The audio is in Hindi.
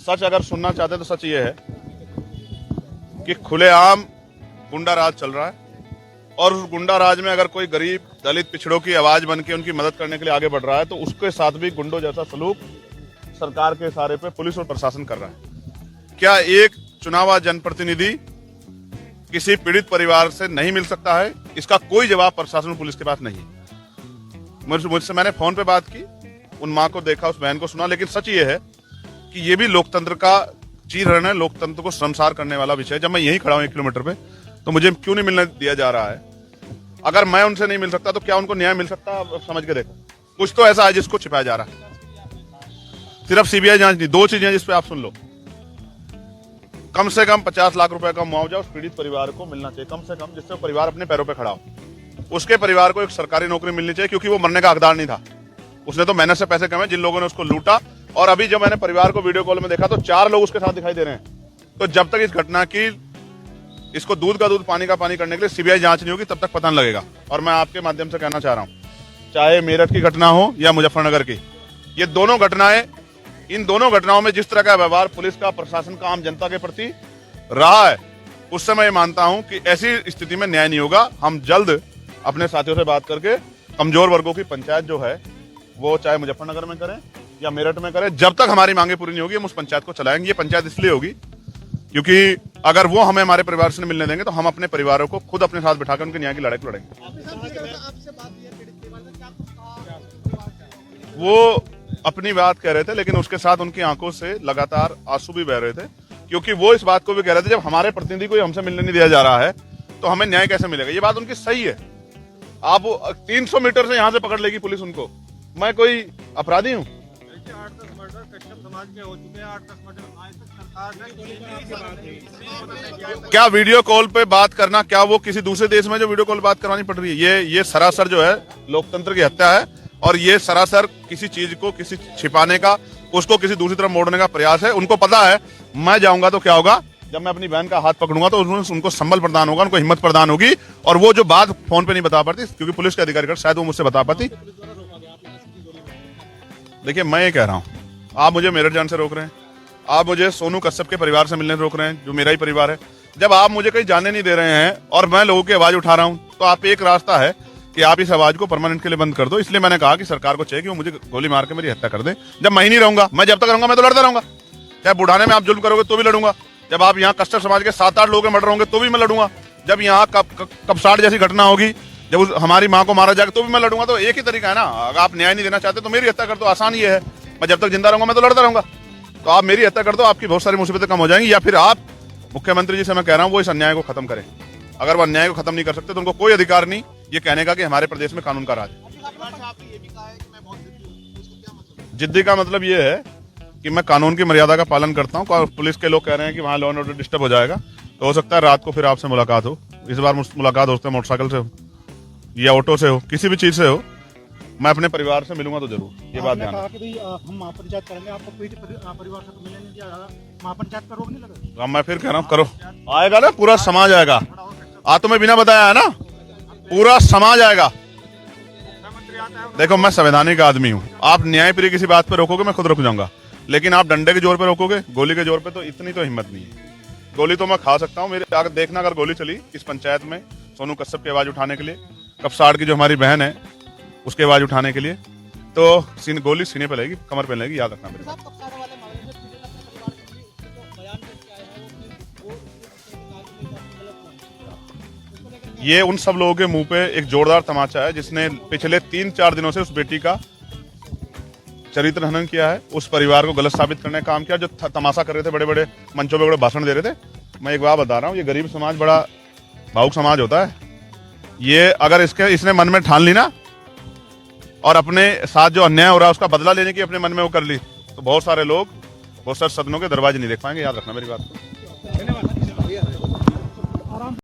सच अगर सुनना चाहते हैं तो सच ये है कि खुलेआम गुंडा राज चल रहा है और उस गुंडा राज में अगर कोई गरीब दलित पिछड़ों की आवाज बन के उनकी मदद करने के लिए आगे बढ़ रहा है तो उसके साथ भी गुंडों जैसा सलूक सरकार के इशारे पे पुलिस और प्रशासन कर रहा है। क्या एक चुनावा जनप्रतिनिधि किसी पीड़ित परिवार से नहीं मिल सकता है? इसका कोई जवाब प्रशासन और पुलिस के पास नहीं है। मुझसे मैंने फोन पे बात की, उन माँ को देखा, उस बहन को सुना, लेकिन सच ये है कि ये भी लोकतंत्र का चीरहरण है, लोकतंत्र को शर्मसार करने वाला विषय है। जब मैं यहीं खड़ा हूं 1 किलोमीटर पे तो मुझे क्यों नहीं मिलने दिया जा रहा है? अगर मैं उनसे नहीं मिल सकता तो क्या उनको न्याय मिल सकता? समझ के देखो, कुछ तो ऐसा है जिसको छिपाया जा रहा है। सिर्फ सीबीआई जांच नहीं, 2 चीजें जिसपे आप सुन लो। कम से कम 50 लाख रुपए का मुआवजा उस पीड़ित परिवार को मिलना चाहिए, कम से कम, जिससे परिवार अपने पैरों पर खड़ा हो। उसके परिवार को एक सरकारी नौकरी मिलनी चाहिए, क्योंकि वो मरने का हकदार नहीं था। उसने तो मेहनत से पैसे कमाए, जिन लोगों ने उसको लूटा। और अभी जब मैंने परिवार को वीडियो कॉल में देखा तो 4 लोग उसके साथ दिखाई दे रहे हैं। तो जब तक इस घटना की, इसको दूध का दूध पानी का पानी करने के लिए सीबीआई जांच नहीं होगी, तब तक पता नहीं लगेगा। और मैं आपके माध्यम से कहना चाह रहा हूं, चाहे मेरठ की घटना हो या मुजफ्फरनगर की, ये दोनों घटनाएं, इन दोनों घटनाओं में जिस तरह का व्यवहार पुलिस का, प्रशासन का आम जनता के प्रति रहा है, उससे मैं ये मानता हूं कि ऐसी स्थिति में न्याय नहीं होगा। हम जल्द अपने साथियों से बात करके कमजोर वर्गों की पंचायत जो है वो चाहे मुजफ्फरनगर में करें या मेरठ में करें, जब तक हमारी मांगे पूरी नहीं होगी हम उस पंचायत को चलाएंगे। ये पंचायत इसलिए होगी क्योंकि अगर वो हमें हमारे परिवार से नहीं मिलने देंगे तो हम अपने परिवारों को खुद अपने साथ बिठाकर उनके न्याय की लड़ाई को लड़ेंगे। वो अपनी बात कह रहे थे, लेकिन उसके साथ उनकी आंखों से लगातार आंसू भी बह रहे थे, क्योंकि वो इस बात को भी कह रहे थे जब हमारे प्रतिनिधि को हमसे मिलने नहीं दिया जा रहा है तो हमें न्याय कैसे मिलेगा। ये बात उनकी सही है। आप 300 मीटर से यहां से पकड़ लेगी पुलिस उनको। मैं कोई अपराधी हूं? 8-10 मर्डर कश्यप समाज के हो चुके हैं, 8-10 मर्डर आज तक सरकार ने। क्या वीडियो कॉल पे बात करना, क्या वो किसी दूसरे देश में जो वीडियो कॉल बात करवानी पड़ रही है? ये सरासर जो है लोकतंत्र की हत्या है और ये सरासर किसी चीज को किसी छिपाने का, उसको किसी दूसरी तरफ मोड़ने का प्रयास है। उनको पता है मैं जाऊंगा तो क्या होगा, जब मैं अपनी बहन का हाथ पकड़ूंगा तो उनको संबल प्रदान होगा, उनको हिम्मत प्रदान होगी। और वो जो बात फोन पे नहीं बता पाती क्योंकि पुलिस के अधिकारी शायद वो मुझसे बता पाती। देखिए, मैं ये कह रहा हूं, आप मुझे मेरठ जाने से रोक रहे हैं, आप मुझे सोनू कश्यप के परिवार से मिलने से रोक रहे हैं, जो मेरा ही परिवार है। जब आप मुझे कहीं जाने नहीं दे रहे हैं और मैं लोगों की आवाज उठा रहा हूं, तो आप एक रास्ता है कि आप इस आवाज को परमानेंट के लिए बंद कर दो। इसलिए मैंने कहा कि सरकार को चाहिए कि वो मुझे गोली मार के मेरी हत्या कर दे। जब मैं ही नहीं रहूंगा, मैं जब तक रहूंगा मैं तो लड़ता रहूंगा। चाहे बुढ़ाने में आप जुल्म करोगे तो भी लड़ूंगा। जब आप यहाँ कश्यप समाज के 7-8 लोगों के मर्डर होंगे तो भी मैं लड़ूंगा। जब यहाँ कपसाड़ जैसी घटना होगी, जब हमारी माँ को मारा जाएगा तो भी मैं लड़ूंगा। तो एक ही तरीका है ना, अगर आप न्याय नहीं देना चाहते तो मेरी हत्या कर दो, आसान ये है। मैं जब तक जिंदा रहूंगा मैं तो लड़ता रहूंगा। तो आप मेरी हत्या कर दो, आपकी बहुत सारी मुसीबतें कम हो जाएंगी। या फिर आप मुख्यमंत्री जी से मैं कह रहा हूं वो इस अन्याय को खत्म करें। अगर वो अन्याय को खत्म नहीं कर सकते तो उनको कोई अधिकार नहीं ये कहने का कि हमारे प्रदेश में कानून का राज है। जिद्दी का मतलब ये है कि मैं कानून की मर्यादा का पालन करता हूं। और पुलिस के लोग कह रहे हैं कि वहां लॉ एंड ऑर्डर डिस्टर्ब हो जाएगा, तो हो सकता है रात को फिर आपसे मुलाकात हो। इस बार मुलाकात हो सकता है मोटरसाइकिल से हो या ऑटो से हो, किसी भी चीज से हो। मैं अपने परिवार से मिलूंगा तो जरूर, ये बात ध्यान रखना। हम महापंचायत करेंगे, आपको कोई परिवार से तो मिलने नहीं दिया जाएगा, महापंचायत का रोक नहीं लगा। अब मैं फिर कह रहा हूँ, करो, आएगा ना पूरा समाज आएगा। आज तुम्हें बिना बताया है ना, पूरा समाज आएगा। देखो, मैं संवैधानिक आदमी हूँ। आप न्यायप्रिय किसी बात पे रोकोगे मैं खुद रुक जाऊंगा, लेकिन आप डंडे के जोर पे रोकोगे, गोली के जोर पे, तो इतनी तो हिम्मत नहीं है। गोली तो मैं खा सकता हूँ, मेरे आगे देखना अगर गोली चली इस पंचायत में सोनू कश्यप की आवाज उठाने के लिए, कपसाड़ की जो हमारी बहन है उसकी आवाज उठाने के लिए, तो गोली सीने पे लगेगी, कमर पे लगेगी, याद रखना मेरे बात। ये उन सब लोगों के मुंह पे एक जोरदार तमाचा है जिसने पिछले 3-4 दिनों से उस बेटी का चरित्र हनन किया है, उस परिवार को गलत साबित करने का काम किया, जो तमाशा कर रहे थे, बड़े बड़े मंचों पे बड़े भाषण दे रहे थे। मैं एक बात बता रहा हूँ, ये गरीब समाज बड़ा भावुक समाज होता है। ये अगर इसने मन में ठान ली ना और अपने साथ जो अन्याय हो रहा है उसका बदला लेने की अपने मन में वो कर ली, तो बहुत सारे लोग बहुत सारे सदनों के दरवाजे नहीं देख पाएंगे, याद रखना मेरी बात को।